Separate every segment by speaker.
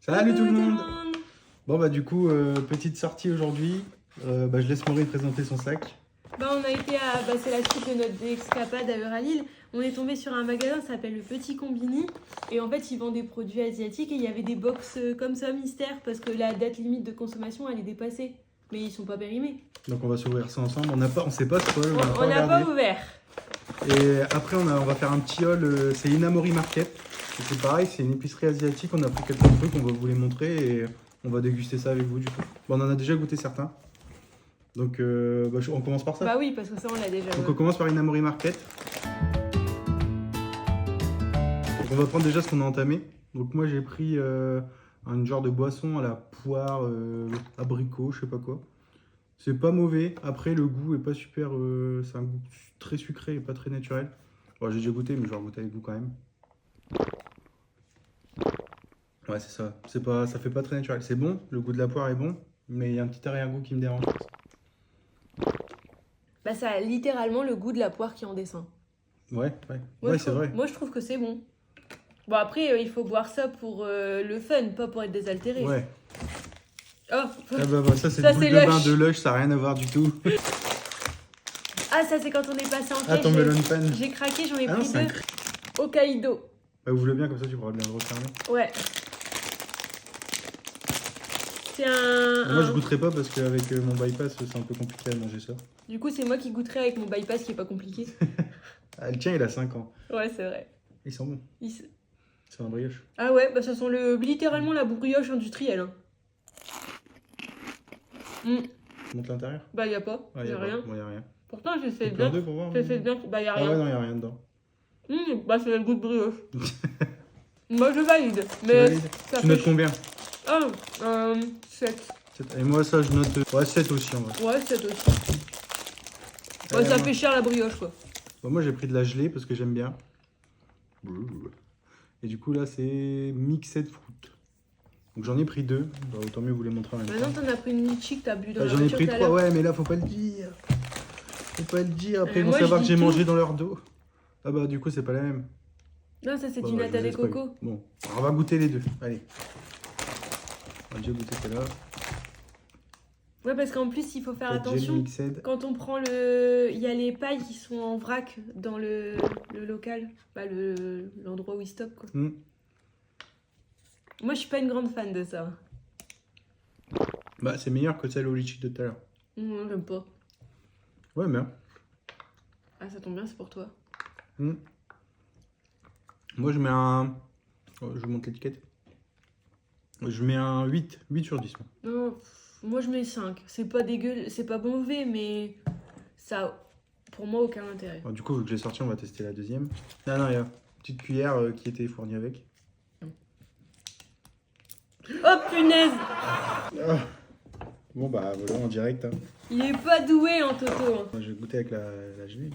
Speaker 1: Salut tout le monde. Bon bah du coup, petite sortie aujourd'hui. Je laisse Maureen présenter son sac.
Speaker 2: On a été à... c'est la suite de notre escapade à Euralille. On est tombé sur un magasin, ça s'appelle le Petit Combini. Et en fait, ils vendent des produits asiatiques et il y avait des box comme ça, mystère, parce que la date limite de consommation, elle est dépassée. Mais ils sont pas périmés.
Speaker 1: Donc on va s'ouvrir ça ensemble. On sait pas ce qu'on
Speaker 2: On n'a pas ouvert.
Speaker 1: Et après, on va faire un petit haul. C'est Inamori Market. Et c'est pareil, c'est une épicerie asiatique. On a pris quelques trucs, on va vous les montrer et on va déguster ça avec vous du coup. Bon, on en a déjà goûté certains. Donc on commence par ça.
Speaker 2: Bah oui, parce que ça, on l'a déjà.
Speaker 1: Donc on commence par Inamori Market. Donc on va prendre déjà ce qu'on a entamé. Donc moi j'ai pris un genre de boisson à la poire, abricot, je sais pas quoi. C'est pas mauvais. Après le goût est pas super, c'est un goût très sucré et pas très naturel. Bon, j'ai déjà goûté mais je vais goûter avec vous quand même. Ouais c'est ça. Ça fait pas très naturel. C'est bon, le goût de la poire est bon, mais il y a un petit arrière-goût qui me dérange.
Speaker 2: Bah ça a littéralement le goût de la poire qui en descend.
Speaker 1: Ouais, c'est vrai.
Speaker 2: Moi je trouve que c'est bon. Bon après il faut boire ça pour le fun, pas pour être désaltéré.
Speaker 1: Ouais.
Speaker 2: Oh.
Speaker 1: Ça c'est le boule de bain de Lush, ça n'a rien à voir du tout.
Speaker 2: Ah ça c'est quand on est passé en caisse.
Speaker 1: Ah ton melon pan.
Speaker 2: J'ai craqué, j'en ai pris deux. Hokkaido.
Speaker 1: Bah ouvre-le bien comme ça tu pourras bien le refermer.
Speaker 2: Ouais. C'est
Speaker 1: Moi je goûterai pas parce qu'avec mon bypass c'est un peu compliqué à manger ça.
Speaker 2: Du coup c'est moi qui goûterai avec mon bypass qui est pas compliqué.
Speaker 1: Ah, le tien il a 5 ans.
Speaker 2: Ouais c'est vrai.
Speaker 1: Ils sont bons. C'est un brioche.
Speaker 2: Ah ouais, bah ça sent littéralement la brioche industrielle.
Speaker 1: Montre l'intérieur.
Speaker 2: Bah y a pas,
Speaker 1: Ah,
Speaker 2: y a rien.
Speaker 1: Bon, y a rien.
Speaker 2: Pourtant j'essaie
Speaker 1: bien.
Speaker 2: bien.
Speaker 1: Pour voir.
Speaker 2: J'essaie bien. Bah y a rien.
Speaker 1: Ah ouais non y a rien dedans.
Speaker 2: Bah c'est le goût de brioche. Moi je valide.
Speaker 1: Tu notes combien?
Speaker 2: 7.
Speaker 1: Et moi ça je note 7 aussi en vrai.
Speaker 2: Ouais 7 aussi. Ouais, ça fait cher la brioche quoi.
Speaker 1: Bon, moi j'ai pris de la gelée parce que j'aime bien. Et du coup là c'est mixed fruit. Donc j'en ai pris 2. Bah, autant mieux vous les montrer en même temps.
Speaker 2: Maintenant t'en as pris une litchi que t'as bu dans la
Speaker 1: J'en ai
Speaker 2: voiture
Speaker 1: pris
Speaker 2: tout à
Speaker 1: 3,
Speaker 2: l'heure.
Speaker 1: ouais mais là faut pas le dire. Faut pas le dire, après ils vont
Speaker 2: moi,
Speaker 1: savoir
Speaker 2: je
Speaker 1: que
Speaker 2: dis
Speaker 1: j'ai
Speaker 2: tout.
Speaker 1: mangé dans leur dos. Ah bah du coup c'est pas la même.
Speaker 2: Non ça c'est
Speaker 1: Bah,
Speaker 2: du
Speaker 1: je
Speaker 2: nata
Speaker 1: vous
Speaker 2: des
Speaker 1: ai spoil.
Speaker 2: coco.
Speaker 1: Bon, alors, on va goûter les deux. Allez. On va déjà goûter celle-là.
Speaker 2: Ouais parce qu'en plus il faut faire attention.
Speaker 1: Mixed.
Speaker 2: Quand on prend il y a les pailles qui sont en vrac dans le local. Bah l'endroit où ils stockent quoi. Moi je suis pas une grande fan de ça.
Speaker 1: Bah c'est meilleur que celle au litchi de tout à l'heure.
Speaker 2: Non j'aime pas.
Speaker 1: Ouais bien.
Speaker 2: Ah ça tombe bien c'est pour toi.
Speaker 1: Moi je mets un... Oh, je vous montre l'étiquette. Je mets un 8 sur 10.
Speaker 2: Non, moi je mets 5. C'est pas dégueu, c'est pas mauvais mais ça a pour moi aucun intérêt.
Speaker 1: Alors, du coup vu que j'ai sorti on va tester la deuxième. Non il y a une petite cuillère qui était fournie avec.
Speaker 2: Oh punaise!
Speaker 1: Bon bah voilà en direct. Hein.
Speaker 2: Il est pas doué en Toto.
Speaker 1: Je vais goûter avec la gelée.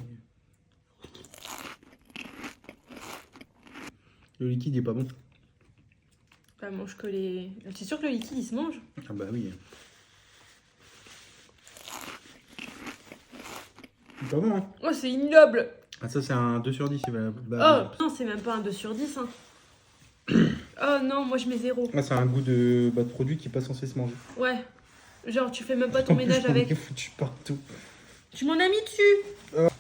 Speaker 1: Le liquide il est pas bon.
Speaker 2: Bah mange que les... C'est sûr que le liquide il se mange?
Speaker 1: Ah bah oui. C'est pas bon hein.
Speaker 2: Oh c'est ignoble!
Speaker 1: Ah ça c'est un 2 sur 10.
Speaker 2: Oh non c'est même pas un 2 sur 10 hein. Oh non moi je mets 0.
Speaker 1: Ah c'est un goût de produit qui est pas censé se manger.
Speaker 2: Ouais. Genre tu fais même pas ton ménage avec.
Speaker 1: Foutu partout.
Speaker 2: Tu m'en as mis dessus.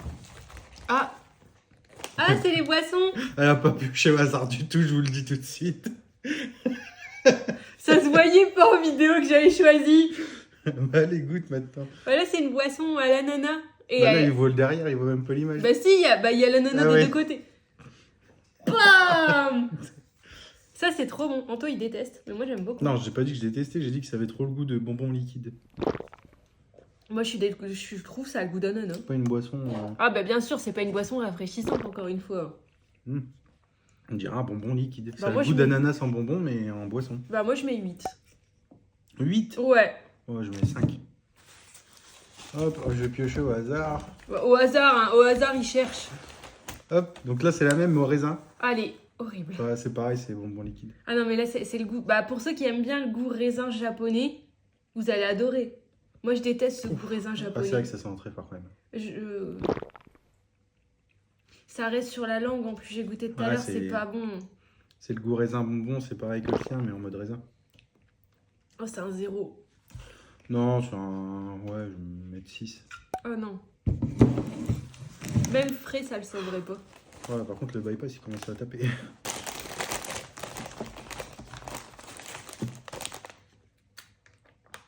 Speaker 2: Ah c'est les boissons.
Speaker 1: Elle a pas pioché au hasard du tout, je vous le dis tout de suite.
Speaker 2: Ça se voyait pas en vidéo que j'avais choisi.
Speaker 1: Bah allez goûte maintenant.
Speaker 2: Voilà c'est une boisson à l'ananas. Et
Speaker 1: Bah là il voit le derrière, il voit même pas l'image.
Speaker 2: Bah si, il y a l'ananas des deux côtés. Bam. Ça c'est trop bon. Anto il déteste, mais moi j'aime beaucoup.
Speaker 1: Non, j'ai pas dit que je détestais, j'ai dit que ça avait trop le goût de bonbons liquides.
Speaker 2: Moi je trouve ça a le goût d'ananas.
Speaker 1: C'est pas une boisson...
Speaker 2: Ah bah bien sûr, c'est pas une boisson rafraîchissante encore une fois.
Speaker 1: On dirait un bonbon liquide.
Speaker 2: Bah,
Speaker 1: ça a le goût d'ananas en bonbon mais en boisson.
Speaker 2: Bah moi je mets 8.
Speaker 1: 8?
Speaker 2: Ouais.
Speaker 1: Ouais, je mets 5. Hop, je vais piocher au hasard.
Speaker 2: Au hasard il cherche.
Speaker 1: Hop, donc là c'est la même mais au raisin.
Speaker 2: Allez, horrible.
Speaker 1: Ouais, c'est pareil, c'est bonbon liquide.
Speaker 2: Ah non mais là c'est le goût. Bah pour ceux qui aiment bien le goût raisin japonais, vous allez adorer. Moi je déteste ce goût raisin
Speaker 1: Ah,
Speaker 2: japonais.
Speaker 1: c'est vrai que ça sent très fort quand même.
Speaker 2: Ça reste sur la langue, en plus j'ai goûté tout à l'heure, c'est pas bon.
Speaker 1: C'est le goût raisin bonbon, c'est pareil que le sien, mais en mode raisin.
Speaker 2: Oh, c'est un 0.
Speaker 1: Non, c'est un... Ouais, je vais mettre 6.
Speaker 2: Oh non. Même frais, ça le sauverait pas.
Speaker 1: Ouais, par contre, le bypass, il commence à taper.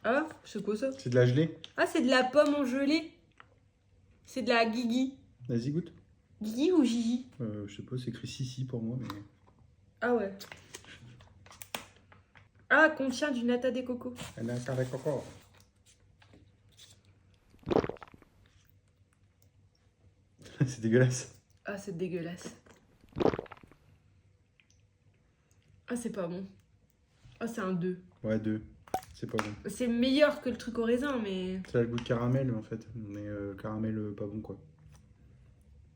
Speaker 2: Ah, c'est quoi ça?
Speaker 1: C'est de la gelée.
Speaker 2: Ah, c'est de la pomme en gelée. C'est de la guigui.
Speaker 1: Vas-y, goûte.
Speaker 2: Guigui ou Gigi?
Speaker 1: Je sais pas, c'est écrit Sissi pour moi, mais...
Speaker 2: Ah ouais. Ah, contient du nata des cocos.
Speaker 1: Elle a un carré coco. C'est dégueulasse.
Speaker 2: Ah, c'est dégueulasse. Ah, c'est pas bon. Ah, c'est un 2.
Speaker 1: Ouais, 2. C'est pas bon.
Speaker 2: C'est meilleur que le truc au raisin, mais...
Speaker 1: Ça a le goût de caramel, en fait. Mais caramel pas bon, quoi.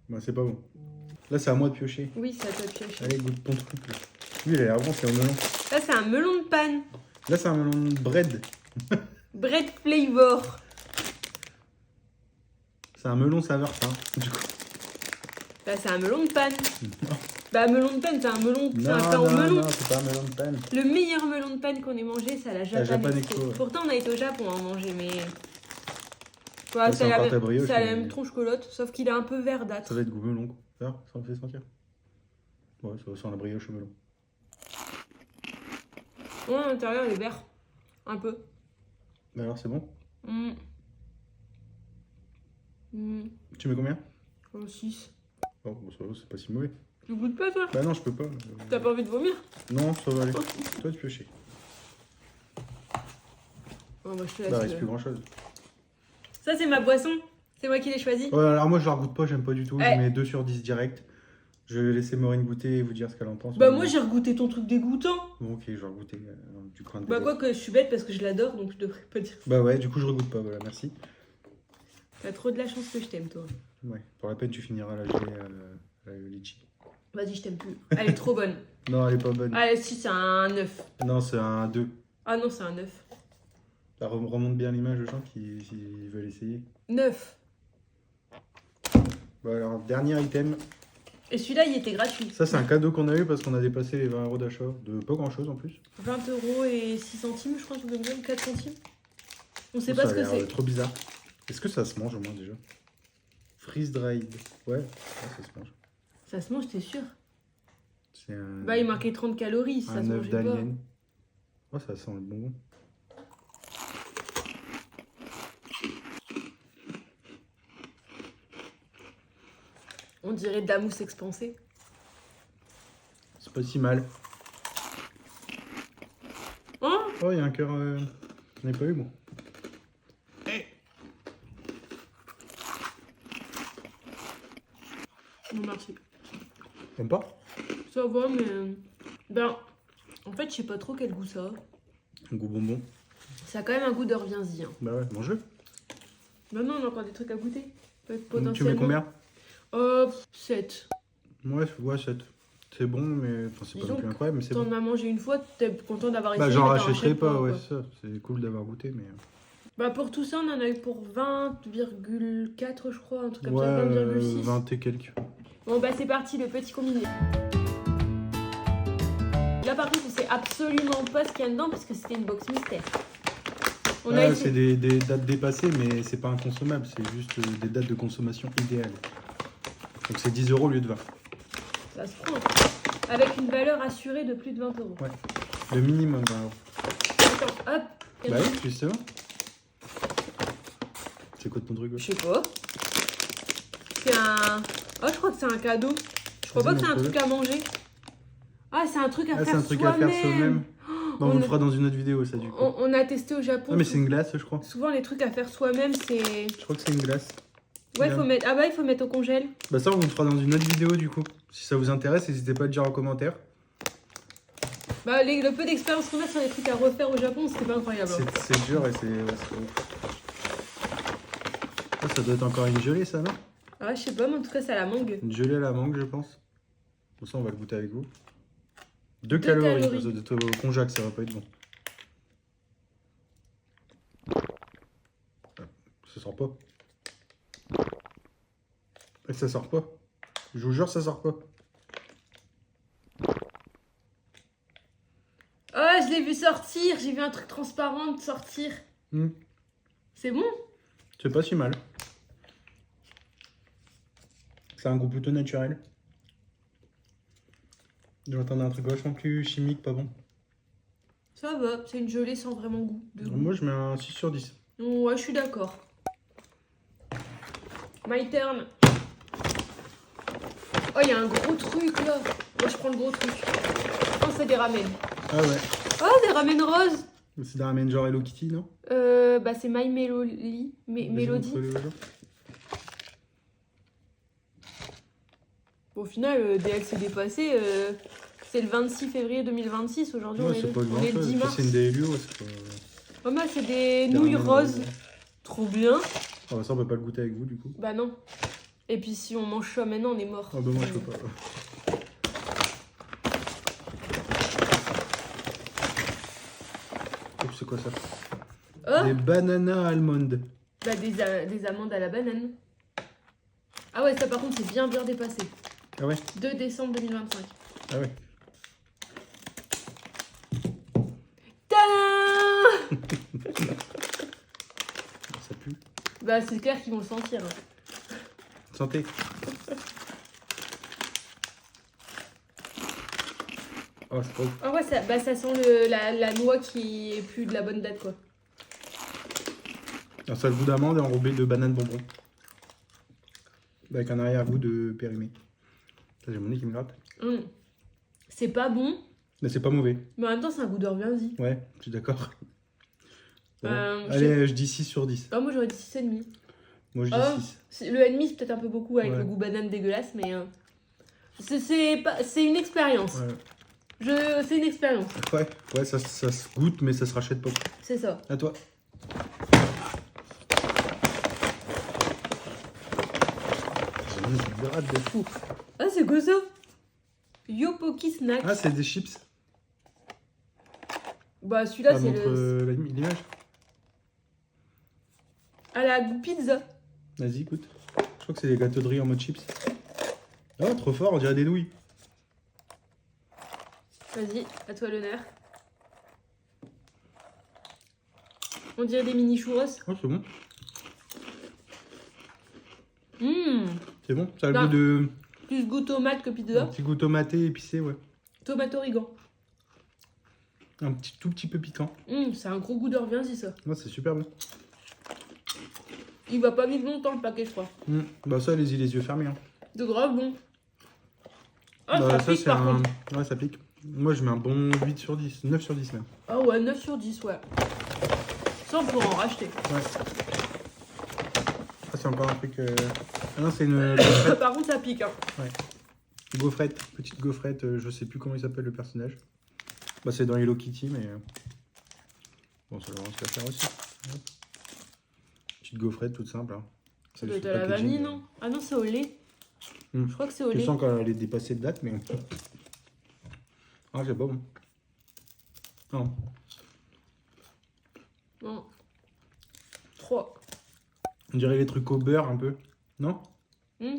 Speaker 1: Bah, c'est pas bon. Là, c'est à moi de piocher.
Speaker 2: Oui, ça peut piocher.
Speaker 1: Allez, goûte ton truc, là. Lui, il a l'air bon, c'est au melon.
Speaker 2: Là, c'est un melon de panne.
Speaker 1: Là, c'est un melon de bread.
Speaker 2: Bread flavor.
Speaker 1: C'est un melon saveur pain, du coup.
Speaker 2: Là, c'est un melon de panne. Bah, melon de panne, c'est un melon. C'est un
Speaker 1: Non,
Speaker 2: pain au melon.
Speaker 1: non, c'est pas un melon de panne.
Speaker 2: Le meilleur melon de panne qu'on ait mangé, c'est à la Japan
Speaker 1: Japan
Speaker 2: Expo.
Speaker 1: Expo, ouais.
Speaker 2: Pourtant, on a été au Japon à en manger, mais.
Speaker 1: Ça,
Speaker 2: Ouais,
Speaker 1: c'est encore ta brioche,
Speaker 2: c'est la
Speaker 1: mais-
Speaker 2: même tronche colotte, sauf qu'il est un peu verdâtre.
Speaker 1: Ça va être goût melon, quoi. Ça me fait sentir. Ouais, ça sent la brioche au melon.
Speaker 2: Ouais, à l'intérieur, il est vert. Un peu.
Speaker 1: Mais alors, c'est bon?
Speaker 2: Mm. Mm.
Speaker 1: Tu mets combien?
Speaker 2: 6.
Speaker 1: Oh, bon, ça va, c'est pas si mauvais.
Speaker 2: Tu goûtes pas, toi?
Speaker 1: Bah non, je peux pas.
Speaker 2: T'as pas envie de vomir?
Speaker 1: Non, ça va aller. Toi, tu peux chier.
Speaker 2: Oh, bah, je te
Speaker 1: Bah,
Speaker 2: laisse.
Speaker 1: reste plus grand chose.
Speaker 2: Ça, c'est ma boisson. C'est moi qui l'ai choisie.
Speaker 1: Ouais, alors moi, je la regoute pas, j'aime pas du tout.
Speaker 2: Ouais.
Speaker 1: Je mets 2 sur 10 direct. Je vais laisser Maureen goûter et vous dire ce qu'elle en pense.
Speaker 2: Bah, moi, j'ai regoûté ton truc dégoûtant.
Speaker 1: Bon, ok, je vais regoûter du coin de
Speaker 2: Bah,
Speaker 1: tes
Speaker 2: quoi que je suis bête parce que je l'adore, donc je devrais pas dire.
Speaker 1: Bah ouais, du coup, je regoute pas, voilà, merci.
Speaker 2: T'as trop de la chance que je t'aime, toi.
Speaker 1: Ouais, pour la peine, tu finiras la gelée à la litchi.
Speaker 2: Vas-y, je t'aime plus. Elle est trop bonne.
Speaker 1: Non, elle est pas bonne.
Speaker 2: Allez, si, c'est un 9.
Speaker 1: Non, c'est un 2.
Speaker 2: Ah non, c'est un 9.
Speaker 1: Ça remonte bien l'image aux gens qui veulent essayer.
Speaker 2: 9.
Speaker 1: Bah alors, dernier item.
Speaker 2: Et celui-là, il était gratuit.
Speaker 1: Ça, c'est un cadeau qu'on a eu parce qu'on a dépassé les 20 € d'achat. De pas grand chose en plus.
Speaker 2: 20 € et 6 centimes, je crois, tout comme ça, ou 4 centimes. On sait
Speaker 1: Ça
Speaker 2: pas
Speaker 1: a
Speaker 2: ce que
Speaker 1: l'air,
Speaker 2: c'est.
Speaker 1: trop bizarre. Est-ce que ça se mange au moins déjà? Freeze dried. Ouais, ça se mange.
Speaker 2: Ça se mange, t'es sûr?
Speaker 1: C'est un,
Speaker 2: Bah, il marquait 30 calories, ça
Speaker 1: un
Speaker 2: se
Speaker 1: œuf
Speaker 2: mangeait pas.
Speaker 1: d'alien. Oh, ça sent le bonbon.
Speaker 2: On dirait de la mousse expansée.
Speaker 1: C'est pas si mal.
Speaker 2: Hein?
Speaker 1: Oh, il y a un cœur. J'en ai pas eu, bon.
Speaker 2: Non, merci.
Speaker 1: T'aimes pas?
Speaker 2: Ça va, mais. Ben, en fait, je sais pas trop quel goût ça a.
Speaker 1: Un goût bonbon.
Speaker 2: Ça a quand même un goût de reviens-y. Hein.
Speaker 1: Bah ouais, mange-le.
Speaker 2: Ben non, on a encore des trucs à goûter. Peut-être
Speaker 1: Tu mets
Speaker 2: potentiellement.
Speaker 1: combien?
Speaker 2: 7.
Speaker 1: Ouais, 7. C'est bon, mais enfin, c'est pas
Speaker 2: Disons
Speaker 1: non plus incroyable, mais c'est bon.
Speaker 2: T'en as mangé une fois, t'es content d'avoir essayé.
Speaker 1: Bah, j'en
Speaker 2: mais t'en
Speaker 1: rachèterai
Speaker 2: rachètes
Speaker 1: pas, ouais,
Speaker 2: quoi.
Speaker 1: c'est ça. C'est cool d'avoir goûté, mais.
Speaker 2: Bah, pour tout ça, on en a eu pour 20,4, je crois, un truc comme
Speaker 1: Ouais,
Speaker 2: ça, 20,6.
Speaker 1: 20 et quelques.
Speaker 2: Bon, bah, c'est parti, le petit combiné. Là, par contre, on sait absolument pas ce qu'il y a dedans parce que c'était une box mystère. On a
Speaker 1: Ouais,
Speaker 2: essayé.
Speaker 1: c'est des dates dépassées, mais c'est pas inconsommable, c'est juste des dates de consommation idéales. Donc c'est 10 € au lieu de 20.
Speaker 2: Ça se prend. Avec une valeur assurée de plus de 20 €.
Speaker 1: Ouais. Le minimum, 20 €.
Speaker 2: Attends, hop.
Speaker 1: Bah oui, justement. C'est quoi ton truc?
Speaker 2: Je sais pas. C'est un. Oh, je crois que c'est un cadeau. Je crois pas que c'est un truc à manger. Ah, c'est un truc à
Speaker 1: Ah, c'est
Speaker 2: faire
Speaker 1: un truc à faire soi-même. Bon, on
Speaker 2: on
Speaker 1: le
Speaker 2: a-
Speaker 1: fera dans une autre vidéo, ça, du coup.
Speaker 2: On a testé au Japon.
Speaker 1: Ah, mais c'est une glace, je crois.
Speaker 2: Souvent, les trucs à faire soi-même, c'est.
Speaker 1: Je crois que c'est une glace.
Speaker 2: Ouais,
Speaker 1: Bien.
Speaker 2: faut mettre. Ah, bah, il faut mettre au congèle.
Speaker 1: Bah ça, on le fera dans une autre vidéo, du coup. Si ça vous intéresse, n'hésitez pas à le dire en commentaire.
Speaker 2: Bah, le peu d'expérience qu'on a sur les trucs à refaire au Japon, c'était pas incroyable. Hein.
Speaker 1: C'est dur et c'est ouf. Ah, ça doit être encore une gelée, ça, non?
Speaker 2: Ah, je sais pas, mais en tout cas, c'est à la mangue.
Speaker 1: Une gelée à la mangue, je pense. Pour ça, on va le goûter avec vous. 2
Speaker 2: Deux
Speaker 1: calories.
Speaker 2: calories.
Speaker 1: Ça doit être au conjac, ça va pas être bon. Ah, ça sort pas. Et ça sort pas. Je vous jure, ça sort pas.
Speaker 2: l'ai vu sortir. J'ai vu un truc transparent sortir.
Speaker 1: Hmm.
Speaker 2: C'est bon?
Speaker 1: C'est pas si mal. C'est un goût plutôt naturel. J'entendais un truc vachement plus chimique, pas bon.
Speaker 2: Ça va, c'est une gelée sans vraiment goût. De goût.
Speaker 1: Moi, je mets un 6 sur 10.
Speaker 2: Ouais, je suis d'accord. My turn. Oh, il y a un gros truc là. Moi, je prends le gros truc. Oh, c'est des ramen.
Speaker 1: Ah ouais.
Speaker 2: Oh, des ramen roses.
Speaker 1: C'est d'un ramen genre Hello Kitty, non?
Speaker 2: Bah, c'est My Melody. Melody. Au final, DL s'est dépassé. C'est le 26 février 2026. Aujourd'hui,
Speaker 1: Ouais, c'est pas
Speaker 2: on est le 10 mars.
Speaker 1: C'est une DLU, ouais, c'est pas...
Speaker 2: Pas mal, c'est des nouilles roses. Trop bien.
Speaker 1: Ah bah ça, on peut pas le goûter avec vous, du coup.
Speaker 2: Bah non. Et puis si on mange ça maintenant, on est mort.
Speaker 1: Ah bah moi, je peux pas. Oh, c'est quoi ça?
Speaker 2: Oh,
Speaker 1: Des bananas almondes.
Speaker 2: bah des amandes à la banane. Ah ouais, ça par contre, c'est bien dépassé.
Speaker 1: Ah ouais?
Speaker 2: 2 décembre 2025.
Speaker 1: Ah ouais.
Speaker 2: Tadam!
Speaker 1: Ça pue.
Speaker 2: Bah c'est clair qu'ils vont le sentir. Hein.
Speaker 1: Santé. Oh, c'est pas ouf.
Speaker 2: Ah ouais, ça sent la noix qui est plus de la bonne date quoi.
Speaker 1: Un seul goût d'amande et enrobé de banane bonbon. Avec un arrière-goût de périmé. J'ai mon nez qui me gratte.
Speaker 2: C'est pas bon,
Speaker 1: Mais c'est pas mauvais.
Speaker 2: mais en même temps c'est un goût d'orvianzi.
Speaker 1: Ouais, je suis d'accord. Bon.
Speaker 2: Je
Speaker 1: Allez, je dis 6 sur 10.
Speaker 2: Ah, moi j'aurais dit 6,5.
Speaker 1: Moi, je dis
Speaker 2: Oh,
Speaker 1: 6.
Speaker 2: le ennemi c'est peut-être un peu beaucoup avec
Speaker 1: Ouais.
Speaker 2: le goût banane dégueulasse, mais c'est une expérience.
Speaker 1: Ouais,
Speaker 2: C'est une expérience,
Speaker 1: ouais ça se goûte, mais ça se rachète pas.
Speaker 2: c'est ça.
Speaker 1: À toi. J'ai mis une gratte de fou.
Speaker 2: Ah, c'est quoi ça? Yopoki snack.
Speaker 1: Ah, c'est des chips.
Speaker 2: Bah celui-là
Speaker 1: Ça
Speaker 2: c'est
Speaker 1: montre
Speaker 2: le...
Speaker 1: l'image.
Speaker 2: à la goût pizza.
Speaker 1: Vas-y, écoute. Je crois que c'est des gâteaux de riz en mode chips. Ah, trop fort, on dirait des nouilles.
Speaker 2: Vas-y, à toi l'honneur. On dirait des mini churros.
Speaker 1: Oh, c'est bon. C'est bon. Ça a le
Speaker 2: Non.
Speaker 1: goût de...
Speaker 2: Plus goût tomate que
Speaker 1: Un
Speaker 2: pizza.
Speaker 1: petit goût tomaté, épicé, ouais.
Speaker 2: Tomate origan.
Speaker 1: Un petit, tout petit peu piquant.
Speaker 2: C'est un gros goût d'orvianzi ça.
Speaker 1: Ouais, c'est super bon.
Speaker 2: Il va pas vivre longtemps le paquet je crois.
Speaker 1: Bah ça, allez-y, les yeux fermés. Hein.
Speaker 2: De grave bon. Ah
Speaker 1: Bah,
Speaker 2: ça pique
Speaker 1: c'est
Speaker 2: par contre.
Speaker 1: Ouais, ça pique. Moi, je mets un bon 8 sur 10. 9 sur 10 même.
Speaker 2: Ah ouais, 9 sur 10 ouais. Ça on pourra en racheter.
Speaker 1: Ouais. Ah, c'est encore un truc... Ah non, c'est une gaufrette.
Speaker 2: Par contre ça pique hein.
Speaker 1: Gaufrette. Petite gaufrette. Je sais plus comment il s'appelle le personnage. Bah, c'est dans Hello Kitty, mais... Bon, ça va se la faire aussi. Hop. Petite gaufrette toute simple. Hein.
Speaker 2: Ça doit être à la vanille non? Ah non c'est au lait. Je crois que c'est au
Speaker 1: Tu
Speaker 2: lait.
Speaker 1: sens qu'elle est dépassée de date, mais... Ah, c'est pas bon. Non.
Speaker 2: Non. 3.
Speaker 1: On dirait les trucs au beurre, un peu. Non?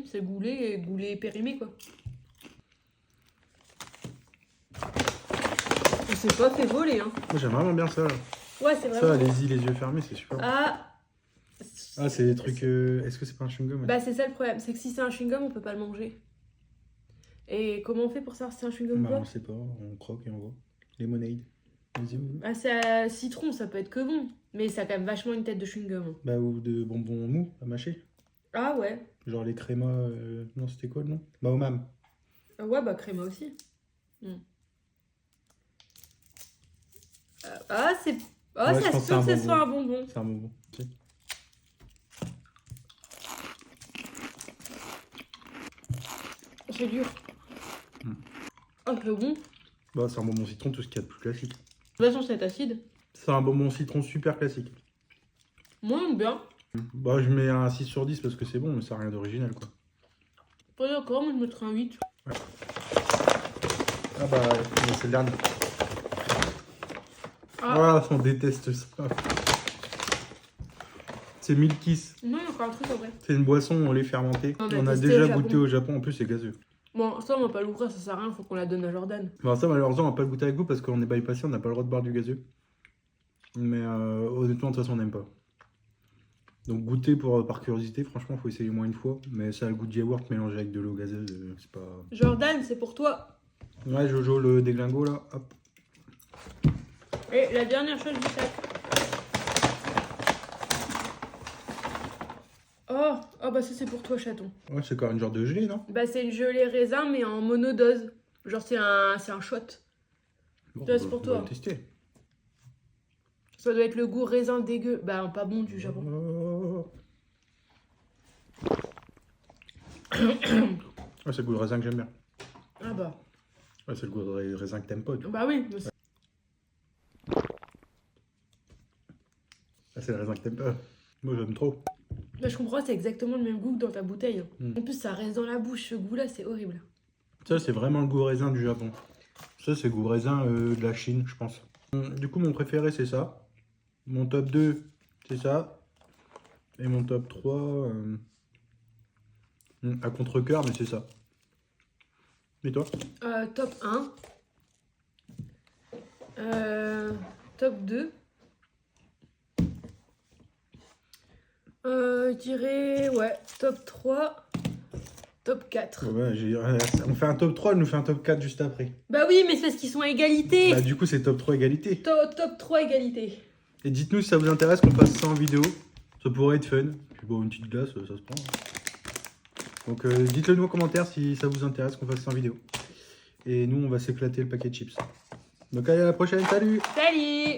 Speaker 2: C'est goulé périmé quoi. On s'est pas fait voler hein.
Speaker 1: Moi, j'aime vraiment bien ça. Là.
Speaker 2: Ouais c'est vraiment...
Speaker 1: Ça, allez-y, les yeux fermés, c'est super bon. Ah, c'est des trucs... Est-ce que c'est pas un chewing-gum?
Speaker 2: Bah c'est ça le problème, c'est que si c'est un chewing-gum on peut pas le manger. Et comment on fait pour savoir si c'est un chewing-gum ou
Speaker 1: Bah,
Speaker 2: pas?
Speaker 1: on sait pas, on croque et on voit. Lemonade. Vas-y, ou...
Speaker 2: Ah c'est à citron, ça peut être que bon. Mais ça a quand même vachement une tête de chewing-gum.
Speaker 1: Bah, ou de bonbons mous à mâcher.
Speaker 2: Ah ouais.
Speaker 1: Genre les crémas... Non, c'était quoi le nom? Mahomam.
Speaker 2: Ah ouais bah créma aussi. Ah c'est... Ah
Speaker 1: Ouais, je
Speaker 2: ça
Speaker 1: pense
Speaker 2: se
Speaker 1: que
Speaker 2: peut
Speaker 1: c'est
Speaker 2: que
Speaker 1: un
Speaker 2: ce soit un bonbon.
Speaker 1: C'est un bonbon. Si.
Speaker 2: C'est dur. Ah c'est bon.
Speaker 1: Bah, c'est un bonbon citron, tout ce qu'il y a de plus classique.
Speaker 2: De toute façon c'est acide.
Speaker 1: C'est un bonbon citron super classique.
Speaker 2: Moi j'aime bien.
Speaker 1: Bah, je mets un 6 sur 10 parce que c'est bon, mais ça n'a rien d'original, quoi.
Speaker 2: Pas d'accord, moi je mettrais un 8.
Speaker 1: Ah bah, c'est le dernier.
Speaker 2: Ah.
Speaker 1: On déteste ça. C'est Milkis.
Speaker 2: Non, il y a encore un truc en vrai.
Speaker 1: C'est une boisson au lait fermenté.
Speaker 2: On a
Speaker 1: On a
Speaker 2: testé
Speaker 1: déjà
Speaker 2: au Japon.
Speaker 1: goûté au Japon, en plus c'est gazeux.
Speaker 2: Bon, ça, on va pas l'ouvrir, ça sert à rien, faut qu'on la donne à Jordan.
Speaker 1: Bon, ça, malheureusement, on va pas le goûter avec vous parce qu'on est bypassé, on n'a pas le droit de boire du gazeux. Mais honnêtement, de toute façon, on n'aime pas. Donc, goûter par curiosité, franchement, faut essayer au moins une fois. Mais ça a le goût de yaourt mélangé avec de l'eau gazeuse, c'est pas.
Speaker 2: Jordan, c'est pour toi.
Speaker 1: Ouais, Jojo, le déglingo là, hop.
Speaker 2: Et la dernière chose du sac. Oh, bah ça c'est pour toi, chaton.
Speaker 1: Ouais, c'est quand même un genre de gelée, non?
Speaker 2: Bah c'est une gelée raisin, mais en monodose. Genre c'est un shot.
Speaker 1: Bon,
Speaker 2: Ça, c'est pour
Speaker 1: on va
Speaker 2: toi.
Speaker 1: le tester.
Speaker 2: Ça doit être le goût raisin dégueu. Bah pas bon du Japon.
Speaker 1: Oh. Ouais, c'est le goût de raisin que j'aime bien.
Speaker 2: Ah bah.
Speaker 1: Ouais, c'est le goût de raisin que t'aimes pas, du coup.
Speaker 2: Bah oui.
Speaker 1: Ah, c'est le raisin que t'aimes pas. Moi, j'aime trop.
Speaker 2: Bah, je comprends, c'est exactement le même goût que dans ta bouteille.
Speaker 1: Mm.
Speaker 2: En plus, ça reste dans la bouche. Ce goût-là, c'est horrible.
Speaker 1: Ça, c'est vraiment le goût raisin du Japon. Ça, c'est le goût raisin de la Chine, je pense. Du coup, mon préféré, c'est ça. Mon top 2, c'est ça. Et mon top 3, à contre-cœur, mais c'est ça. Et toi?
Speaker 2: Top 1. Top 2. Je dirais, ouais, top 3. Top 4.
Speaker 1: Ouais, on fait un top 3, elle nous fait un top 4 juste après.
Speaker 2: Bah oui, mais c'est parce qu'ils sont à égalité.
Speaker 1: Bah, du coup, c'est top 3 égalité.
Speaker 2: Top 3 égalité.
Speaker 1: Et dites-nous si ça vous intéresse qu'on fasse ça en vidéo. Ça pourrait être fun. Puis bon, une petite glace, ça se prend. Donc dites-le nous en commentaire si ça vous intéresse qu'on fasse ça en vidéo. Et nous, on va s'éclater le paquet de chips. Donc allez, à la prochaine, salut!
Speaker 2: Salut!